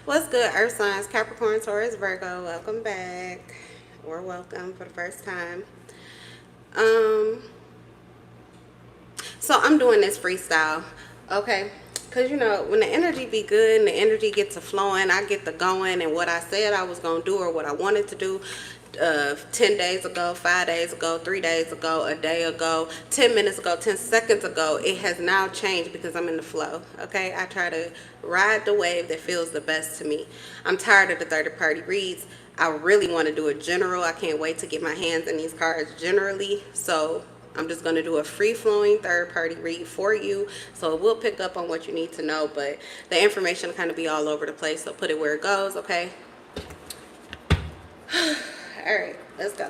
What's good, Earth signs, Capricorn, Taurus, Virgo? Welcome back, or welcome for the first time. Um, so I'm doing this freestyle, okay? Cause when the energy be good and the energy gets to flowing, I get to going, and what I said I was gonna do or what I wanted to do, 10 days ago, 5 days ago, 3 days ago, a day ago, 10 minutes ago, 10 seconds ago, it has now changed because I'm in the flow. Okay, I try to ride the wave that feels the best to me. I'm tired of the third party reads. I really want to do a general. I can't wait to get my hands in these cards generally. So I'm just going to do a free-flowing third-party read for you, so it will pick up on what you need to know, but the information will kind of be all over the place, so put it where it goes, okay? All right, let's go.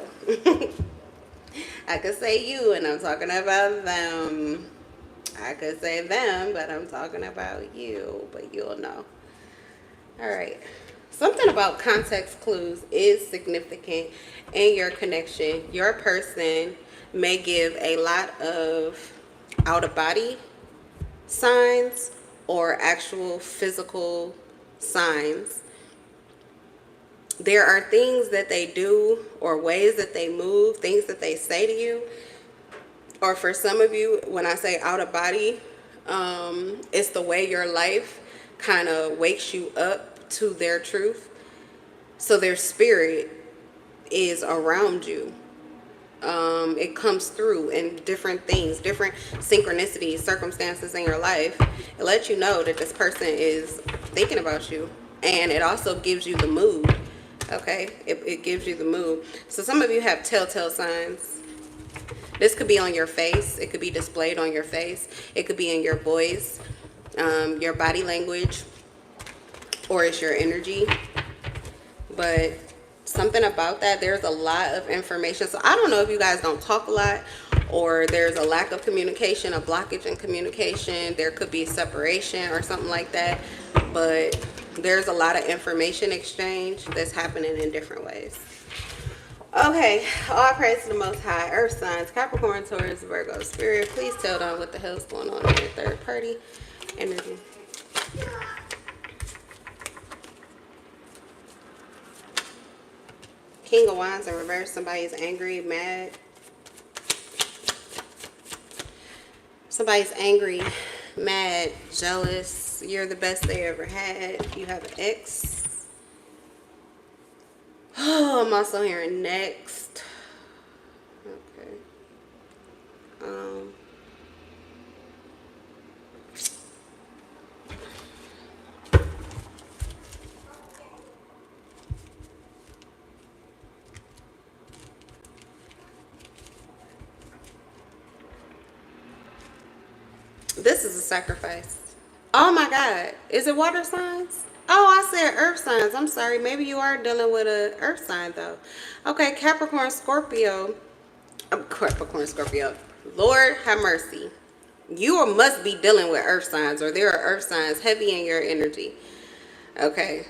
I could say you, and I'm talking about them. I could say them, but I'm talking about you, but you'll know. All right. Something about context clues is significant in your connection. Your person may give a lot of out of body signs or actual physical signs. There are things that they do or ways that they move, things that they say to you. Or for some of you, when I say out of body, it's the way your life kind of wakes you up to their truth. So their spirit is around you. It comes through in different things, different synchronicities, circumstances in your life. It lets you know that this person is thinking about you. And it also gives you the mood. Okay? It gives you the mood. So some of you have telltale signs. This could be on your face. It could be displayed on your face. It could be in your voice, your body language, or it's your energy. But something about that, there's a lot of information. So I don't know if you guys don't talk a lot, or there's a lack of communication, a blockage in communication. There could be separation or something like that. But there's a lot of information exchange that's happening in different ways. Okay, all praise to the Most High. Earth signs, Capricorn, Taurus, Virgo, Spirit. Please tell them what the hell's going on in your third party energy. King of Wands in reverse. Somebody's angry, mad. Somebody's angry, mad, jealous. You're the best they ever had. You have an ex. Oh, I'm also hearing next. Okay. This is a sacrifice. Oh my God. Is it water signs? Oh, I said earth signs. I'm sorry. Maybe you are dealing with a earth sign though. Okay, Capricorn, Scorpio. Capricorn, Scorpio. Lord have mercy. You must be dealing with earth signs, or there are earth signs heavy in your energy. Okay.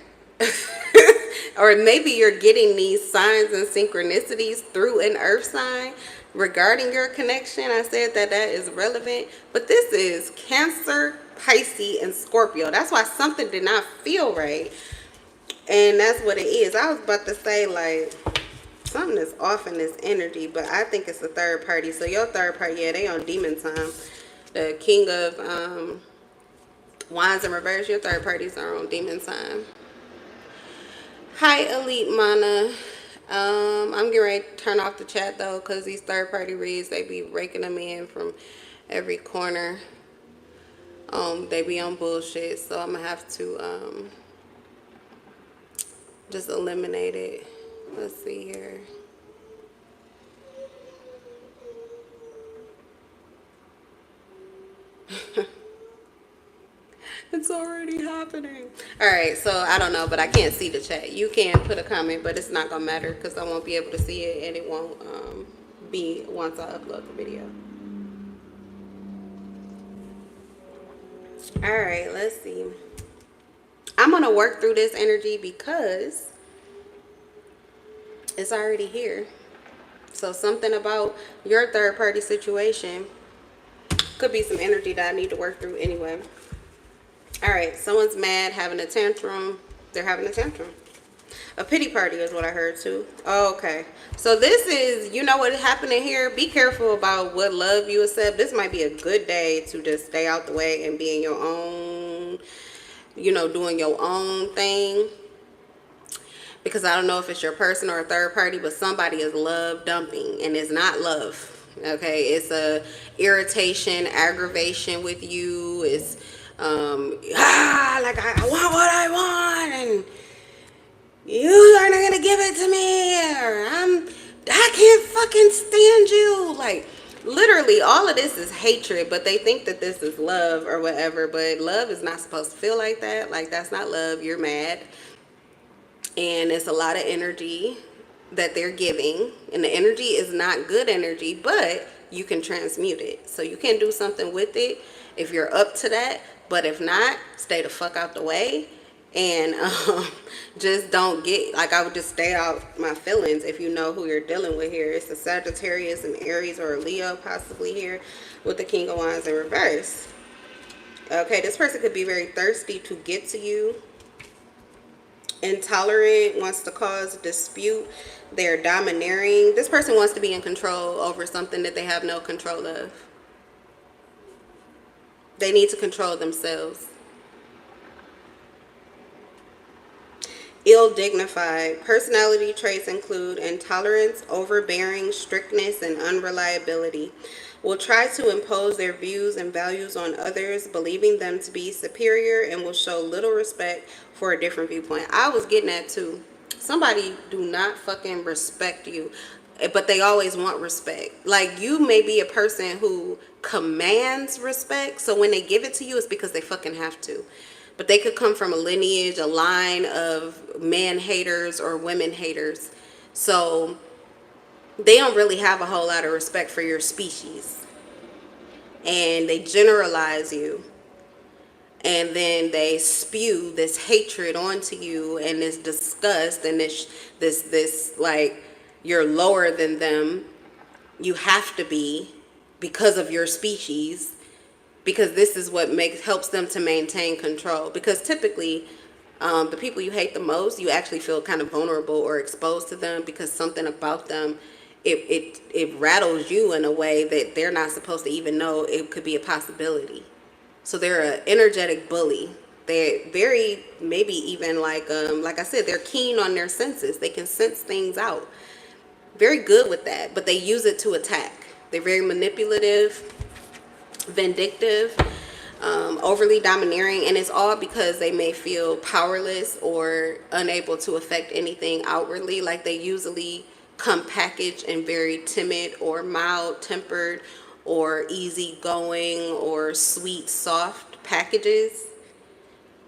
Or maybe you're getting these signs and synchronicities through an earth sign regarding your connection. I said that is relevant, but this is Cancer, Pisces, and Scorpio. That's why something did not feel right, and that's what it is. I was about to say, like, something is off in this energy, but I think it's the third party. So your third party, yeah, they on demon time. The King of Wands in reverse, your third parties are on demon time. Hi, Elite Mana. I'm getting ready to turn off the chat though, because these third party reads, they be raking them in from every corner. They be on bullshit, so I'm gonna have to just eliminate it. Let's see here. It's already happening. All right, so I don't know, but I can't see the chat. You can put a comment, but it's not gonna matter because I won't be able to see it, and it won't be once I upload the video. All right, let's see. I'm gonna work through this energy because it's already here. So something about your third party situation could be some energy that I need to work through anyway. All right, someone's mad, having a tantrum. They're having a tantrum. A pity party is what I heard too. Oh, okay. So this is, you know what happening here? Be careful about what love you accept. This might be a good day to just stay out the way and be in your own, you know, doing your own thing. Because I don't know if it's your person or a third party, but somebody is love dumping, and it's not love. Okay, it's a irritation, aggravation with you. It's like I want what I want, and you are not gonna give it to me, or I can't fucking stand you. Like literally all of this is hatred, but they think that this is love or whatever. But love is not supposed to feel like that. Like that's not love. You're mad. And it's a lot of energy that they're giving, and the energy is not good energy, but you can transmute it, so you can do something with it if you're up to that. But if not, stay the fuck out the way, and just don't get, like, I would just stay out my feelings. If you know who you're dealing with here, it's a Sagittarius, an Aries, or a Leo possibly here with the King of Wands in reverse. Okay, this person could be very thirsty to get to you, intolerant, wants to cause dispute. They're domineering. This person wants to be in control over something that they have no control of. They need to control themselves. Ill-dignified. Personality traits include intolerance, overbearing, strictness, and unreliability. Will try to impose their views and values on others, believing them to be superior, and will show little respect for a different viewpoint. I was getting that too. Somebody do not fucking respect you, but they always want respect. Like, you may be a person who commands respect, so when they give it to you, it's because they fucking have to. But they could come from a lineage, a line of man haters or women haters. So they don't really have a whole lot of respect for your species. And they generalize you. And then they spew this hatred onto you, and this disgust, and this like, you're lower than them. You have to be, because of your species, because this is what helps them to maintain control. Because typically the people you hate the most, you actually feel kind of vulnerable or exposed to them, because something about them, it rattles you in a way that they're not supposed to even know it could be a possibility. So they're an energetic bully. They're very, maybe even like I said, they're keen on their senses. They can sense things out. Very good with that, but they use it to attack. They're very manipulative, vindictive, overly domineering, and it's all because they may feel powerless or unable to affect anything outwardly. Like, they usually come packaged and very timid or mild tempered or easygoing or sweet soft packages,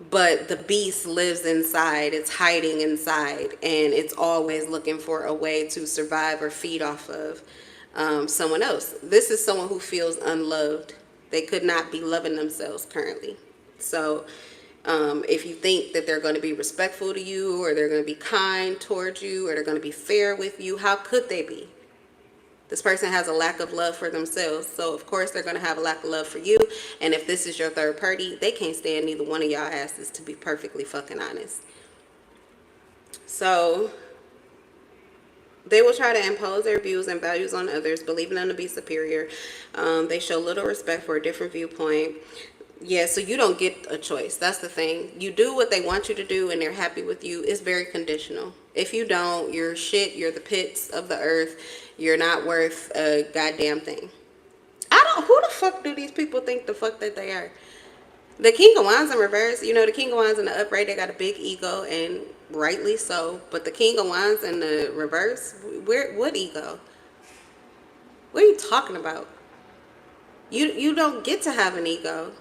but the beast lives inside. It's hiding inside, and it's always looking for a way to survive or feed off of someone else. This is someone who feels unloved. They could not be loving themselves currently. So if you think that they're going to be respectful to you, or they're going to be kind towards you, or they're going to be fair with you, how could they be? This person has a lack of love for themselves. So of course they're going to have a lack of love for you. And if this is your third party, they can't stand neither one of y'all asses, to be perfectly fucking honest. So they will try to impose their views and values on others, believing them to be superior. They show little respect for a different viewpoint. Yeah, so you don't get a choice. That's the thing. You do what they want you to do, and they're happy with you. It's very conditional. If you don't, you're shit. You're the pits of the earth. You're not worth a goddamn thing. Who the fuck do these people think the fuck that they are? The King of Wands in reverse, you know, the King of Wands in the upright, they got a big ego, and rightly so. But the King of Wands in the reverse, what ego? What are you talking about? You don't get to have an ego.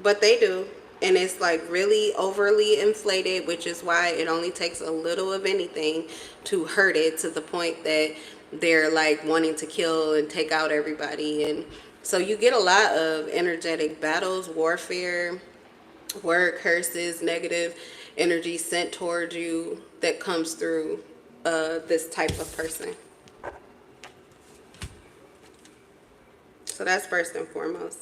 But they do. And it's like really overly inflated, which is why it only takes a little of anything to hurt it, to the point that they're like wanting to kill and take out everybody. And so you get a lot of energetic battles, warfare, word curses, negative energy sent towards you that comes through this type of person. So that's first and foremost.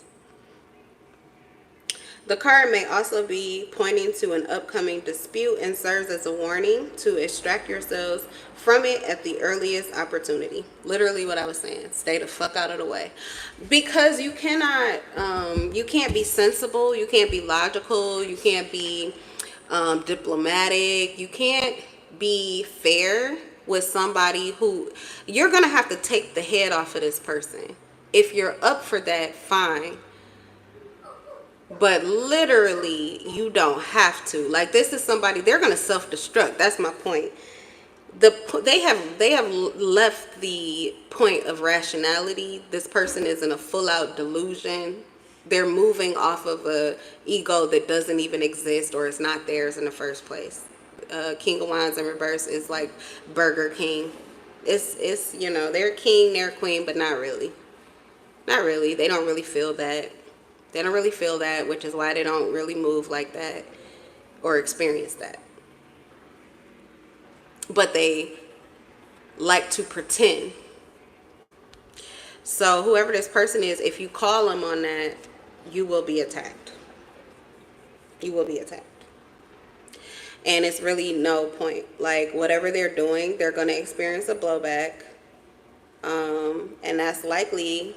The card may also be pointing to an upcoming dispute and serves as a warning to extract yourselves from it at the earliest opportunity. Literally what I was saying. Stay the fuck out of the way. Because you cannot, you can't be sensible, you can't be logical, you can't be diplomatic, you can't be fair with somebody who you're going to have to take the head off of this person. If you're up for that, fine. But literally, you don't have to. Like, this is somebody, they're going to self-destruct. That's my point. They have left the point of rationality. This person is in a full-out delusion. They're moving off of a ego that doesn't even exist or is not theirs in the first place. King of Wands in reverse is like Burger King. It's you know, they're king, they're queen, but not really. Not really. They don't really feel that. They don't really feel that, which is why they don't really move like that or experience that. But they like to pretend. So whoever this person is, if you call them on that, you will be attacked. You will be attacked. And it's really no point. Like, whatever they're doing, they're going to experience a blowback. And that's likely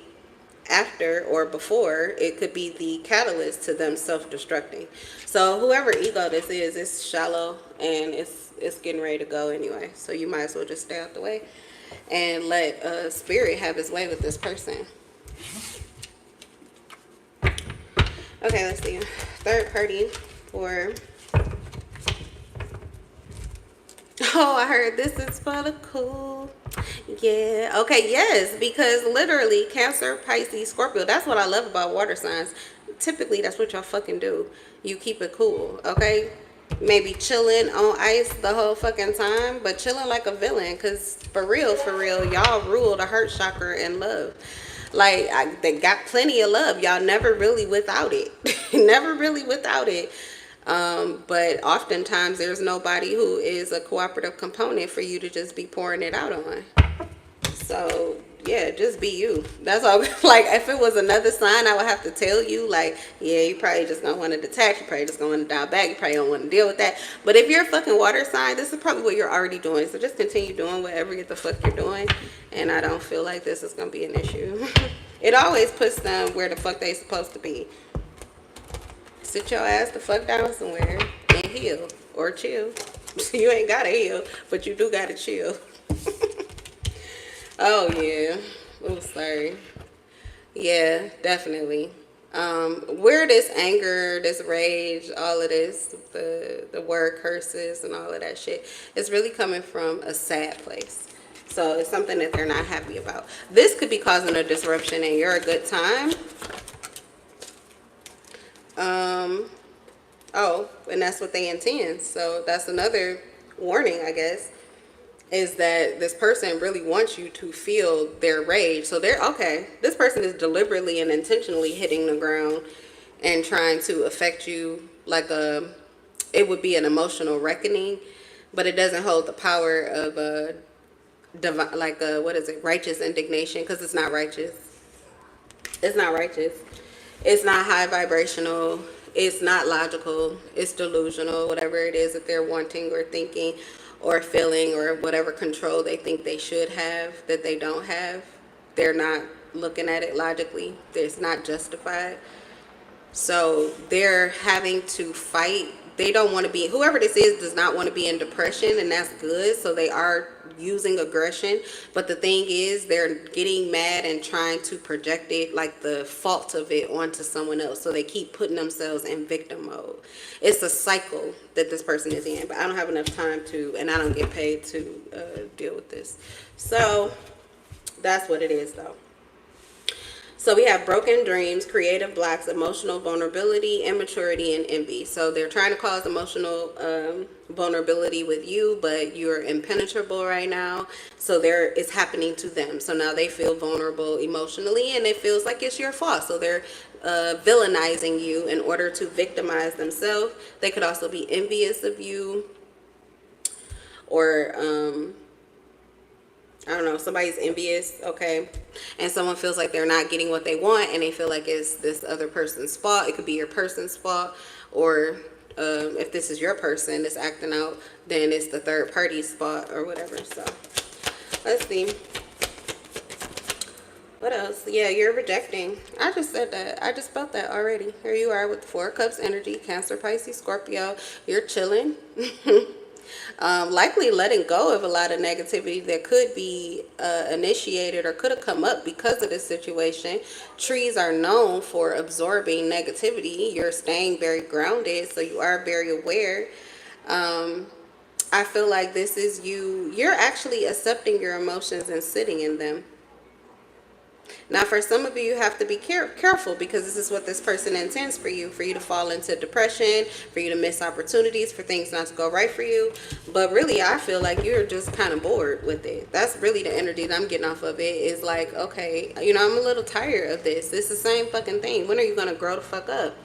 after or before. It could be the catalyst to them self-destructing. So whoever ego this is, it's shallow and it's getting ready to go anyway. So you might as well just stay out the way and let spirit have his way with this person. Okay, let's see. Third party for... Oh, I heard this is for the cool. Yeah. Okay, yes, because literally Cancer, Pisces, Scorpio, that's what I love about water signs. Typically, that's what y'all fucking do. You keep it cool, okay? Maybe chilling on ice the whole fucking time, but chilling like a villain, because for real, y'all rule the heart chakra and love. Like, they got plenty of love. Y'all never really without it. Never really without it. But oftentimes there's nobody who is a cooperative component for you to just be pouring it out on. So yeah, just be you. That's all. Like, if it was another sign, I would have to tell you, like, yeah, you probably just gonna want to detach, you probably just gonna want to dial back, you probably don't want to deal with that. But if you're a fucking water sign, this is probably what you're already doing. So just continue doing whatever the fuck you're doing, and I don't feel like this is gonna be an issue. It always puts them where the fuck they supposed to be. Sit your ass the fuck down somewhere and heal or chill. You ain't gotta heal, but you do gotta chill. Oh yeah. Oh, sorry. Yeah, definitely. Where this anger, this rage, all of this, the word curses and all of that shit, is really coming from a sad place. So it's something that they're not happy about. This could be causing a disruption in your good time. Oh, and that's what they intend. So that's another warning, I guess, is that this person really wants you to feel their rage. So they're okay. This person is deliberately and intentionally hitting the ground and trying to affect you like it would be an emotional reckoning, but it doesn't hold the power of what is it, righteous indignation, because it's not righteous. It's not righteous. It's not high vibrational. It's not logical. It's delusional. Whatever it is that they're wanting or thinking or feeling, or whatever control they think they should have that they don't have, they're not looking at it logically. It's not justified. So they're having to fight. They don't want to be, whoever this is does not want to be in depression, and that's good. So they are using aggression, but the thing is they're getting mad and trying to project it, like the fault of it, onto someone else. So they keep putting themselves in victim mode. It's a cycle that this person is in, but I don't have enough time to, and I don't get paid to deal with this. So that's what it is though. So we have broken dreams, creative blocks, emotional vulnerability, immaturity, and envy. So they're trying to cause emotional vulnerability with you, but you're impenetrable right now. So it's happening to them. So now they feel vulnerable emotionally, and it feels like it's your fault. So they're villainizing you in order to victimize themselves. They could also be envious of you, or I don't know, somebody's envious, okay, and someone feels like they're not getting what they want, and they feel like it's this other person's fault. It could be your person's fault, or if this is your person that's acting out, then it's the third party's fault or whatever. So let's see. What else? Yeah, you're rejecting. I just said that. I just felt that already. Here you are with the Four of Cups energy, Cancer, Pisces, Scorpio. You're chilling. Likely letting go of a lot of negativity that could be initiated or could have come up because of this situation. Trees are known for absorbing negativity. You're staying very grounded, so you are very aware. I feel like this is you. You're actually accepting your emotions and sitting in them. Now, for some of you, you have to be careful because this is what this person intends for you to fall into depression, for you to miss opportunities, for things not to go right for you. But really, I feel like you're just kind of bored with it. That's really the energy that I'm getting off of it, is like, okay, you know, I'm a little tired of this. It's the same fucking thing. When are you going to grow the fuck up?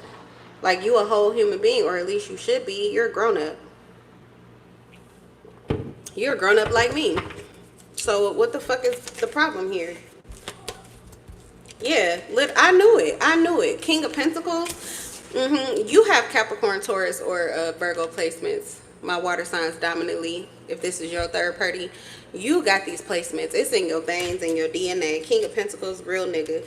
Like, you a whole human being, or at least you should be. You're a grown up. You're a grown up like me. So what the fuck is the problem here? Yeah, I knew it. I knew it. King of Pentacles. You have Capricorn, Taurus, or Virgo placements. My water signs dominantly. If this is your third party, you got these placements. It's in your veins and your DNA. King of Pentacles, real nigga.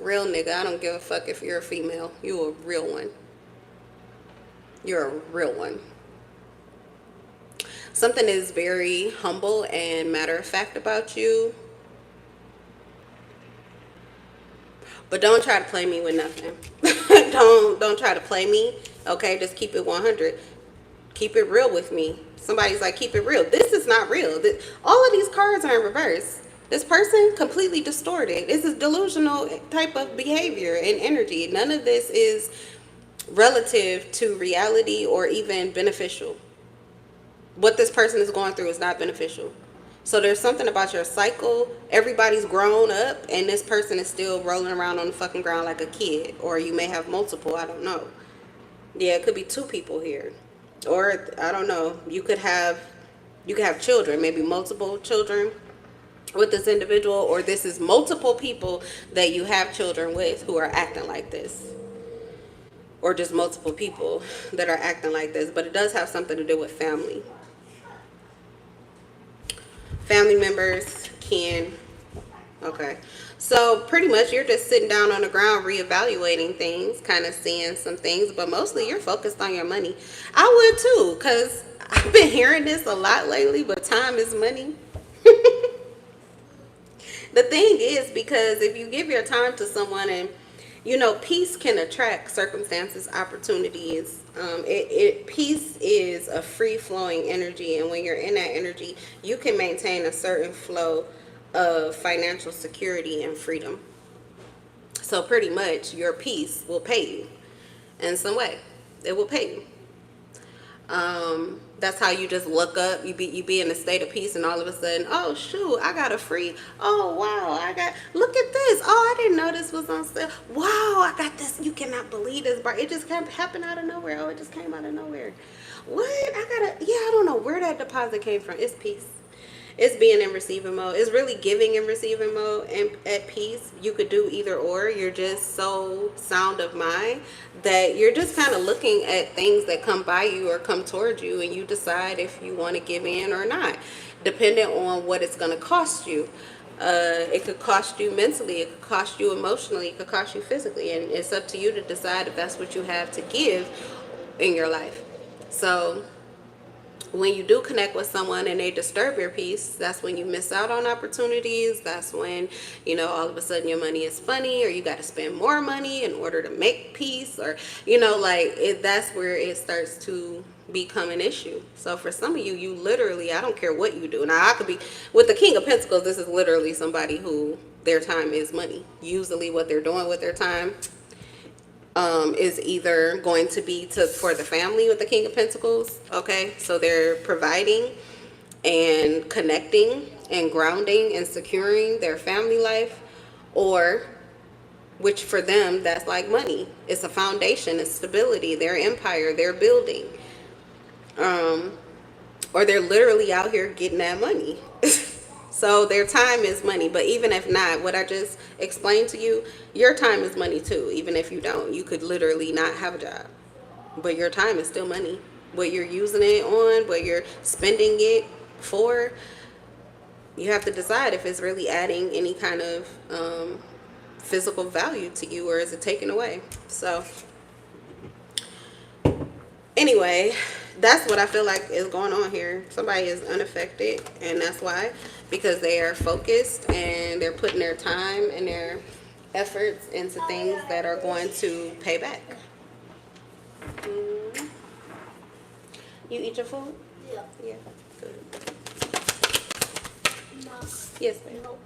Real nigga. I don't give a fuck if you're a female. You a real one. You're a real one. Something is very humble and matter of fact about you. But don't try to play me with nothing. don't try to play me. Okay, just keep it 100. Keep it real with me. Somebody's like, keep it real. This is not real. All of these cards are in reverse. This person completely distorted. This is delusional type of behavior and energy. None of this is relative to reality or even beneficial. What this person is going through is not beneficial. So there's something about your cycle. Everybody's grown up and this person is still rolling around on the fucking ground like a kid. Or you may have multiple, I don't know. Yeah, it could be two people here. Or I don't know, you could have children, maybe multiple children with this individual, or this is multiple people that you have children with who are acting like this. Or just multiple people that are acting like this, but it does have something to do with family. Family members, kin. Okay. So pretty much you're just sitting down on the ground reevaluating things, kind of seeing some things, but mostly you're focused on your money. I would too, because I've been hearing this a lot lately, but time is money. The thing is, because if you give your time to someone, and you know, peace can attract circumstances, opportunities. Peace is a free-flowing energy, and when you're in that energy, you can maintain a certain flow of financial security and freedom. So pretty much, your peace will pay you in some way. It will pay you. That's how you just look up, you be in a state of peace, and all of a sudden, oh shoot, I got a free, oh wow, look at this, oh I didn't know this was on sale, wow, I got this, you cannot believe this, but it just happened out of nowhere. Oh, it just came out of nowhere. What? I don't know where that deposit came from. It's peace. It's being in receiving mode. It's really giving and receiving mode. And at peace, you could do either or. You're just so sound of mind that you're just kind of looking at things that come by you or come towards you, and you decide if you want to give in or not, depending on what it's going to cost you. It could cost you mentally, it could cost you emotionally, it could cost you physically, and it's up to you to decide if that's what you have to give in your life. So when you do connect with someone and they disturb your peace, that's when you miss out on opportunities. That's when, you know, all of a sudden your money is funny, or you got to spend more money in order to make peace, or, you know, like that's where it starts to become an issue. So for some of you, you literally, I don't care what you do. Now I could be with the King of Pentacles. This is literally somebody who their time is money. Usually what they're doing with their time is either going to be for the family with the King of Pentacles. Okay, so they're providing and connecting and grounding and securing their family life, or which for them, that's like money. It's a foundation, it's stability, their empire, they're building. Or they're literally out here getting that money. So their time is money. But even if not, what I just explained to you, your time is money too. Even if you don't, you could literally not have a job, but your time is still money. What you're using it on, what you're spending it for, you have to decide if it's really adding any kind of physical value to you, or is it taken away. So anyway, that's what I feel like is going on here. Somebody is unaffected, and that's why, because they are focused and they're putting their time and their efforts into things that are going to pay back. You eat your food? Yeah. Yeah. Good. Ma. Yes, ma'am. No.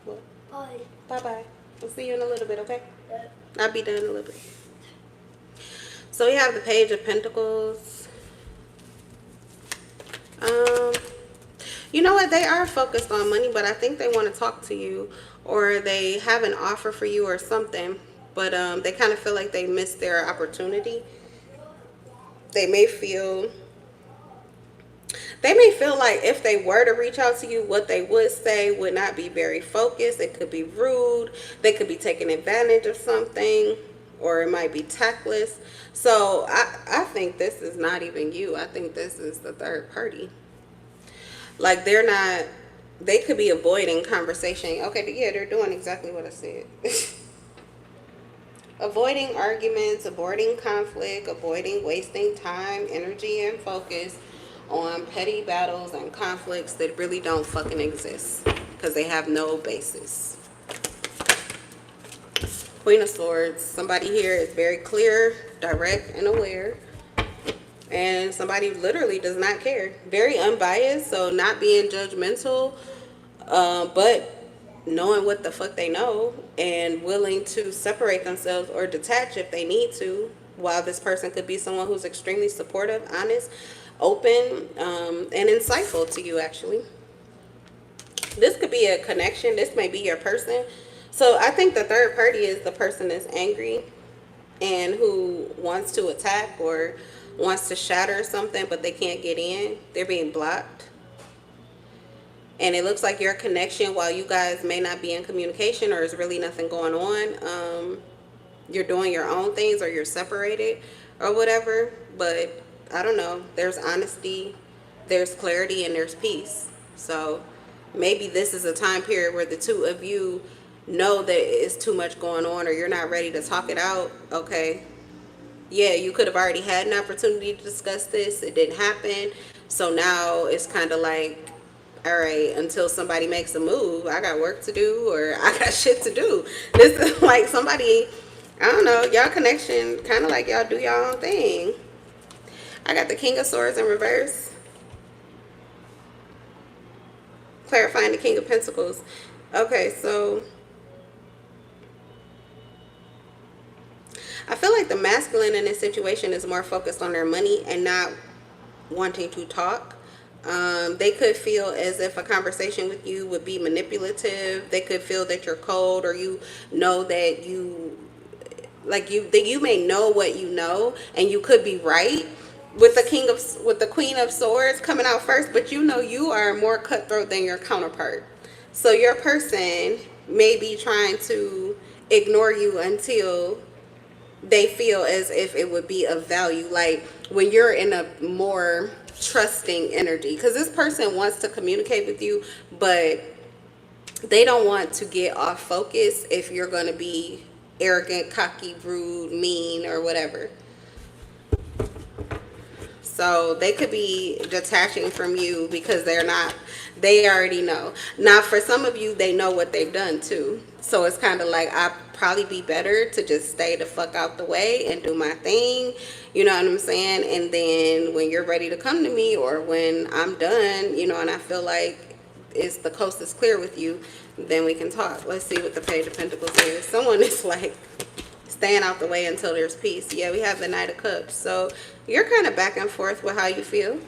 What? Bye. Bye-bye. We'll see you in a little bit, okay? Yeah. I'll be done in a little bit. So we have the Page of Pentacles. You know what? They are focused on money, but I think they want to talk to you, or they have an offer for you or something, but they kind of feel like they missed their opportunity. They may feel like if they were to reach out to you, what they would say would not be very focused. It could be rude. They could be taking advantage of something, or it might be tactless. So I think this is not even you. I think this is the third party. Like they could be avoiding conversation. Okay, yeah, they're doing exactly what I said. Avoiding arguments, avoiding conflict, avoiding wasting time, energy, and focus on petty battles and conflicts that really don't fucking exist because they have no basis. Queen of Swords. Somebody here is very clear, direct, and aware. And somebody literally does not care. Very unbiased, so not being judgmental, but knowing what the fuck they know and willing to separate themselves or detach if they need to, while this person could be someone who's extremely supportive, honest, open, and insightful to you. Actually, this could be a connection. This may be your person. So I think the third party is the person that's angry and who wants to attack or wants to shatter something, but they can't get in. They're being blocked. And it looks like your connection, while you guys may not be in communication or there's really nothing going on, you're doing your own things or you're separated or whatever. But I don't know. There's honesty, there's clarity, and there's peace. So maybe this is a time period where the two of you know that it's too much going on or you're not ready to talk it out. Okay. Yeah, you could have already had an opportunity to discuss this. It didn't happen. So now it's kind of like, all right, until somebody makes a move, I got work to do or I got shit to do. This is like somebody, I don't know, y'all connection, kind of like y'all do y'all own thing. I got the King of Swords in reverse. Clarifying the King of Pentacles. Okay, so I feel like the masculine in this situation is more focused on their money and not wanting to talk. They could feel as if a conversation with you would be manipulative. They could feel that you're cold, or you know that you may know what you know, and you could be right with the Queen of Swords coming out first, but you know you are more cutthroat than your counterpart. So your person may be trying to ignore you until they feel as if it would be of value, like when you're in a more trusting energy, because this person wants to communicate with you, but they don't want to get off focus if you're going to be arrogant, cocky, rude, mean, or whatever. So they could be detaching from you because they already know. Now, for some of you, they know what they've done too. So it's kind of like, I'd probably be better to just stay the fuck out the way and do my thing. You know what I'm saying? And then when you're ready to come to me, or when I'm done, and I feel like it's the coast is clear with you, then we can talk. Let's see what the Page of Pentacles is. Someone is like staying out the way until there's peace. Yeah, we have the Knight of Cups. So you're kind of back and forth with how you feel.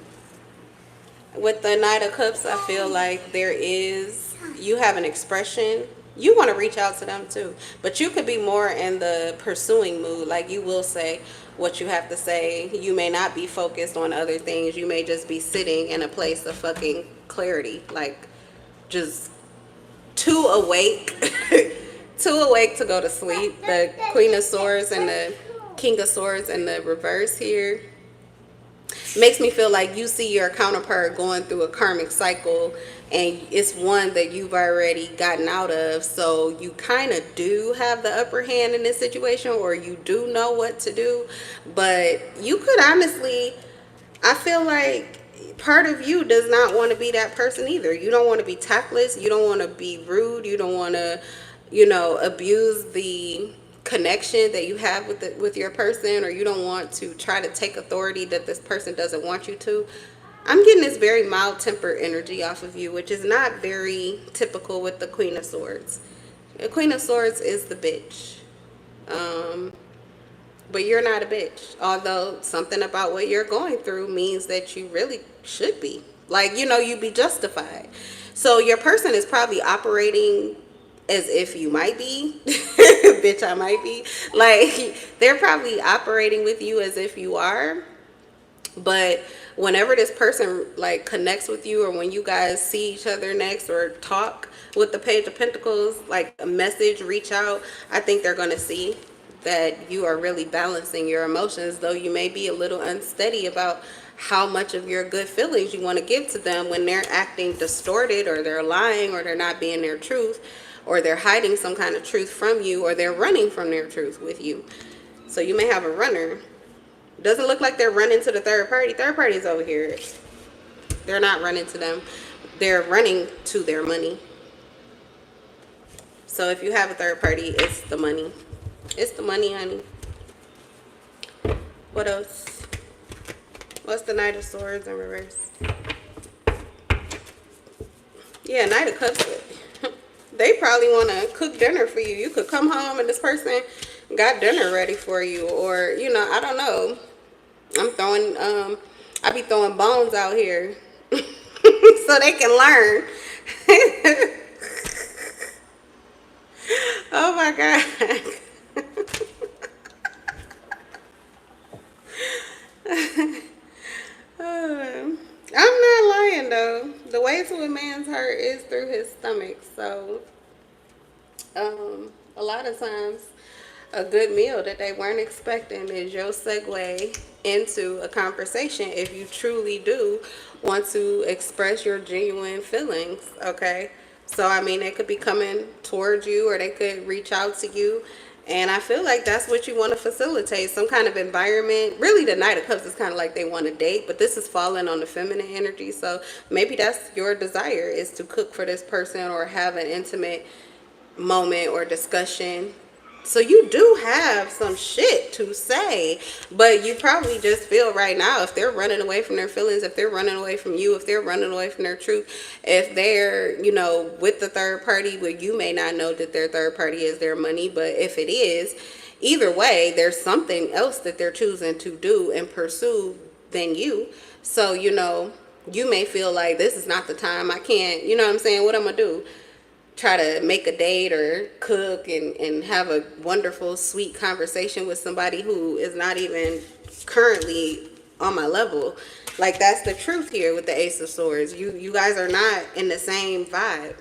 With the Knight of Cups, I feel like you have an expression. You want to reach out to them too, but you could be more in the pursuing mood. Like, you will say what you have to say. You may not be focused on other things. You may just be sitting in a place of fucking clarity. Like, just too awake, too awake to go to sleep. The Queen of Swords and the King of Swords in the reverse here makes me feel like you see your counterpart going through a karmic cycle, and it's one that you've already gotten out of. So you kind of do have the upper hand in this situation, or you do know what to do. But you could honestly, I feel like part of you does not want to be that person either. You don't want to be tactless. You don't want to be rude. You don't want to, abuse the connection that you have with your person, or you don't want to try to take authority that this person doesn't want you to. I'm getting this very mild tempered energy off of you, which is not very typical with the Queen of Swords. The Queen of Swords is the bitch. But you're not a bitch. Although something about what you're going through means that you really should be. Like, you'd be justified. So your person is probably operating as if you might be. Bitch, I might be. Like, they're probably operating with you as if you are. But whenever this person like connects with you, or when you guys see each other next or talk with the Page of Pentacles, like a message, reach out, I think they're going to see that you are really balancing your emotions, though you may be a little unsteady about how much of your good feelings you want to give to them when they're acting distorted, or they're lying, or they're not being their truth, or they're hiding some kind of truth from you, or they're running from their truth with you. So you may have a runner. Doesn't look like they're running to the third party. Third party is over here. They're not running to them. They're running to their money. So if you have a third party, it's the money. It's the money, honey. What else? What's the Knight of Swords in reverse? Yeah, Knight of Cups. They probably want to cook dinner for you. You could come home and this person got dinner ready for you. Or, I don't know. I be throwing bones out here so they can learn. Oh my God. I'm not lying though. The way to a man's heart is through his stomach. So a lot of times a good meal that they weren't expecting is your segue into a conversation if you truly do want to express your genuine feelings. Okay, so I mean, they could be coming towards you, or they could reach out to you, and I feel like that's what you want to facilitate, some kind of environment. Really, the Knight of Cups is kind of like they want to date, but this is falling on the feminine energy. So maybe that's your desire, is to cook for this person or have an intimate moment or discussion. So you do have some shit to say, but you probably just feel right now, if they're running away from their feelings, if they're running away from you, if they're running away from their truth, if they're, with the third party, where you may not know that their third party is their money, but if it is, either way, there's something else that they're choosing to do and pursue than you. So, you may feel like this is not the time. I can't, what I'm saying? What I'm going to do? Try to make a date or cook and have a wonderful, sweet conversation with somebody who is not even currently on my level. Like, that's the truth here with the Ace of Swords. You guys are not in the same vibe,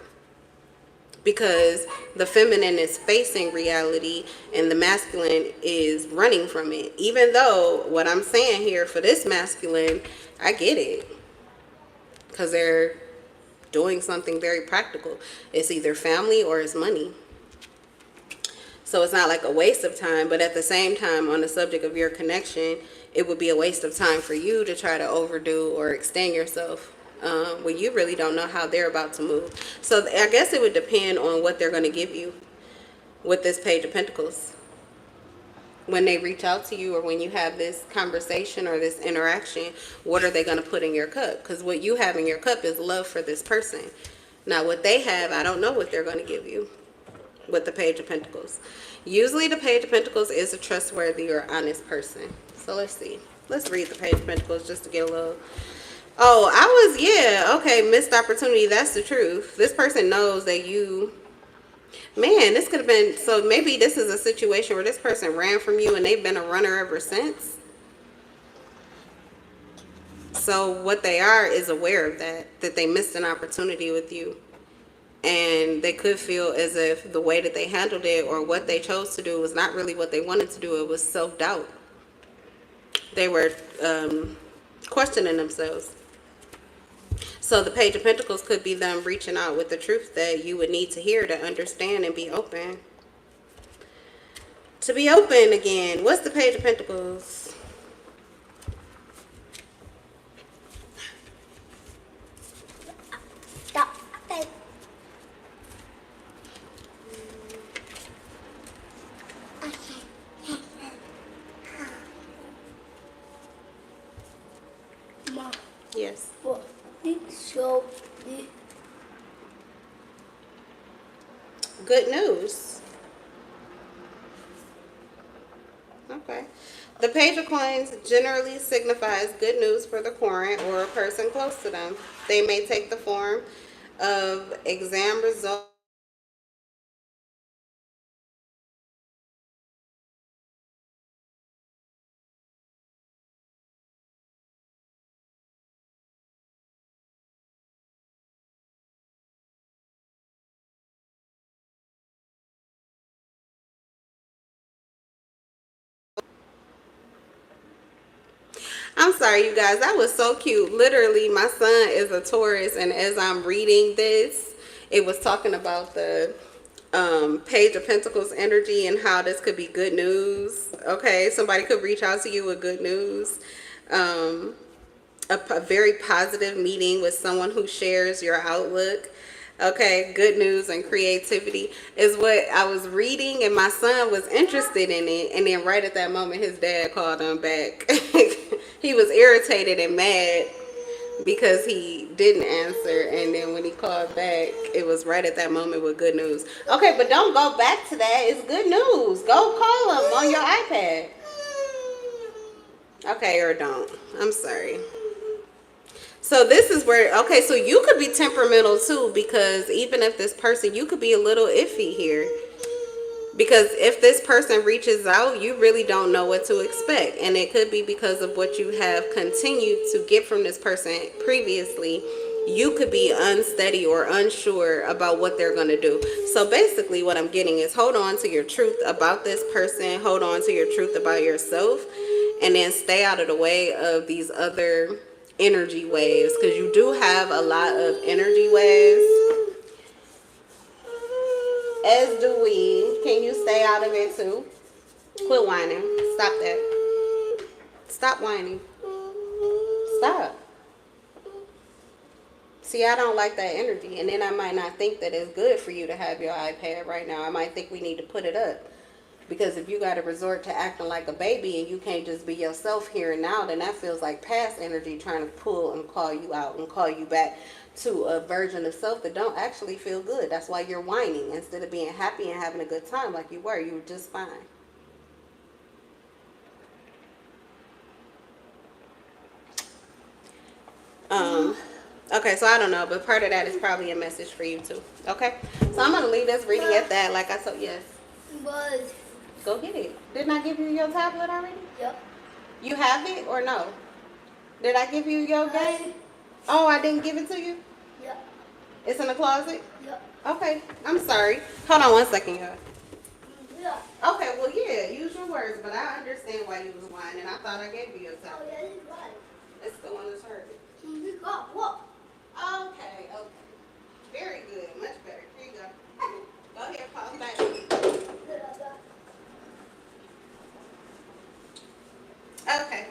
because the feminine is facing reality and the masculine is running from it. Even though what I'm saying here for this masculine, I get it, because they're doing something very practical. It's either family or it's money. So it's not like a waste of time, but at the same time, on the subject of your connection, it would be a waste of time for you to try to overdo or extend yourself when you really don't know how they're about to move. So I guess it would depend on what they're going to give you with this Page of Pentacles. When they reach out to you, or when you have this conversation or this interaction, what are they going to put in your cup? Because what you have in your cup is love for this person. Now, what they have, I don't know what they're going to give you with the Page of Pentacles. Usually the Page of Pentacles is a trustworthy or honest person. So let's see. Let's read the Page of Pentacles just to get a little... Oh, okay, missed opportunity. That's the truth. This person knows that you... Man, this could have been, so maybe this is a situation where this person ran from you and they've been a runner ever since. So what they are is aware of that they missed an opportunity with you. And they could feel as if the way that they handled it or what they chose to do was not really what they wanted to do. It was self-doubt. They were questioning themselves. So the Page of Pentacles could be them reaching out with the truth that you would need to hear to understand and be open. To be open again. What's the Page of Pentacles? Stop. Okay. Mom. Yes. What? So Good news. Okay. The Page of Coins generally signifies good news for the querent or a person close to them. They may take the form of exam results. I'm sorry, you guys. That was so cute. Literally, my son is a Taurus, and as I'm reading this, it was talking about the Page of Pentacles energy and how this could be good news. Okay, somebody could reach out to you with good news. A very positive meeting with someone who shares your outlook. Okay, good news and creativity is what I was reading, and my son was interested in it. And then right at that moment, his dad called him back. He was irritated and mad because he didn't answer, and then when he called back, it was right at that moment with good news. Okay, but don't go back to that. It's good news. Go call him on your iPad. Okay, or don't. I'm sorry. So this is where, okay, so you could be temperamental too, because even if this person, you could be a little iffy here. Because if this person reaches out, you really don't know what to expect. And it could be because of what you have continued to get from this person previously. You could be unsteady or unsure about what they're going to do. So basically what I'm getting is hold on to your truth about this person. Hold on to your truth about yourself. And then stay out of the way of these other energy waves. Because you do have a lot of energy waves. As do we. Can you stay out of it too? Quit whining. Stop that. Stop whining. Stop. See, I don't like that energy. And then I might not think that it's good for you to have your iPad right now. I might think we need to put it up. Because if you got to resort to acting like a baby and you can't just be yourself here and now, then that feels like past energy trying to pull and call you out and call you back to a version of self that don't actually feel good. That's why you're whining instead of being happy and having a good time like you were. You were just fine. Okay, so I don't know, but part of that is probably a message for you too. Okay, so I'm gonna leave this reading at that. Like I told, yes. but Go get it. Didn't I give you your tablet already? yep. You have it or no? Did I give you your game? Oh, I didn't give it to you? Yep. It's in the closet? Yep. Okay, I'm sorry. Hold on one second, y'all. Yeah. Okay, well, yeah, use your words, but I understand why you was whining. I thought I gave you your Oh tablet. yeah, it's right. It's the one that's hurting. You got what? Okay, okay. Very good. Much better. Here you go. Go ahead, pause back. Okay.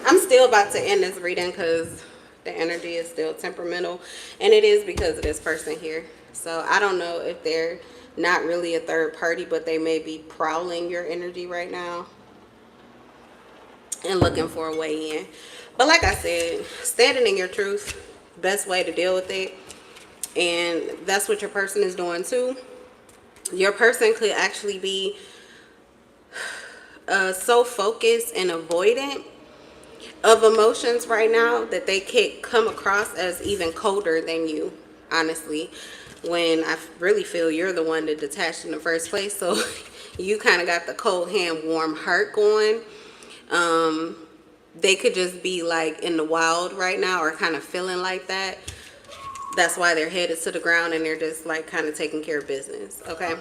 I'm still about to end this reading because the energy is still temperamental. And it is because of this person here. So I don't know if they're not really a third party, but they may be prowling your energy right now and looking for a way in. But like I said, standing in your truth, best way to deal with it. And that's what your person is doing too. Your person could actually be so focused and avoidant of emotions right now that they could come across as even colder than you, honestly, when I really feel you're the one that detached in the first place. So you kind of got the cold hand, warm heart going. they could just be like in the wild right now or kind of feeling like that. That's why their head is to the ground and they're just like kind of taking care of business. Okay.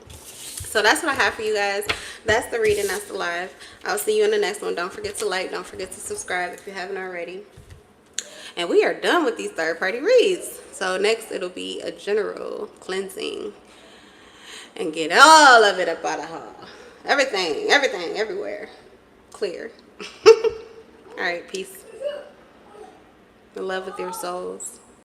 So that's what I have for you guys. That's the reading. That's the live. I'll see you in the next one. Don't forget to like. Don't forget to subscribe if you haven't already. And we are done with these third-party reads. So next it'll be a general cleansing. And get all of it up out of her. Everything, everywhere. Clear. All right, peace. The love with your souls.